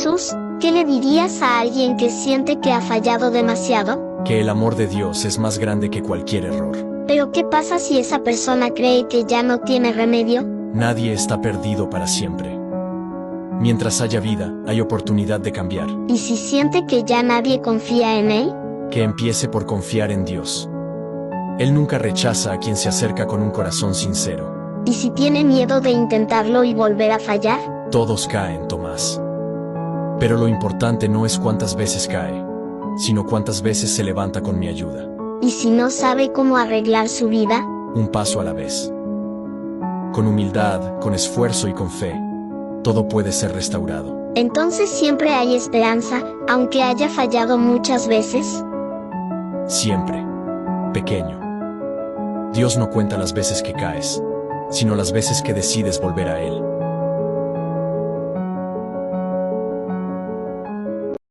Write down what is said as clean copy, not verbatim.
Jesús, ¿qué le dirías a alguien que siente que ha fallado demasiado? Que el amor de Dios es más grande que cualquier error. Pero ¿qué pasa si esa persona cree que ya no tiene remedio? Nadie está perdido para siempre. Mientras haya vida, hay oportunidad de cambiar. ¿Y si siente que ya nadie confía en él? Que empiece por confiar en Dios. Él nunca rechaza a quien se acerca con un corazón sincero. ¿Y si tiene miedo de intentarlo y volver a fallar? Todos caen, Tomás. Pero lo importante no es cuántas veces cae, sino cuántas veces se levanta con mi ayuda. ¿Y si no sabe cómo arreglar su vida? Un paso a la vez. Con humildad, con esfuerzo y con fe, todo puede ser restaurado. Entonces siempre hay esperanza, aunque haya fallado muchas veces. Siempre. Pequeño. Dios no cuenta las veces que caes, sino las veces que decides volver a Él.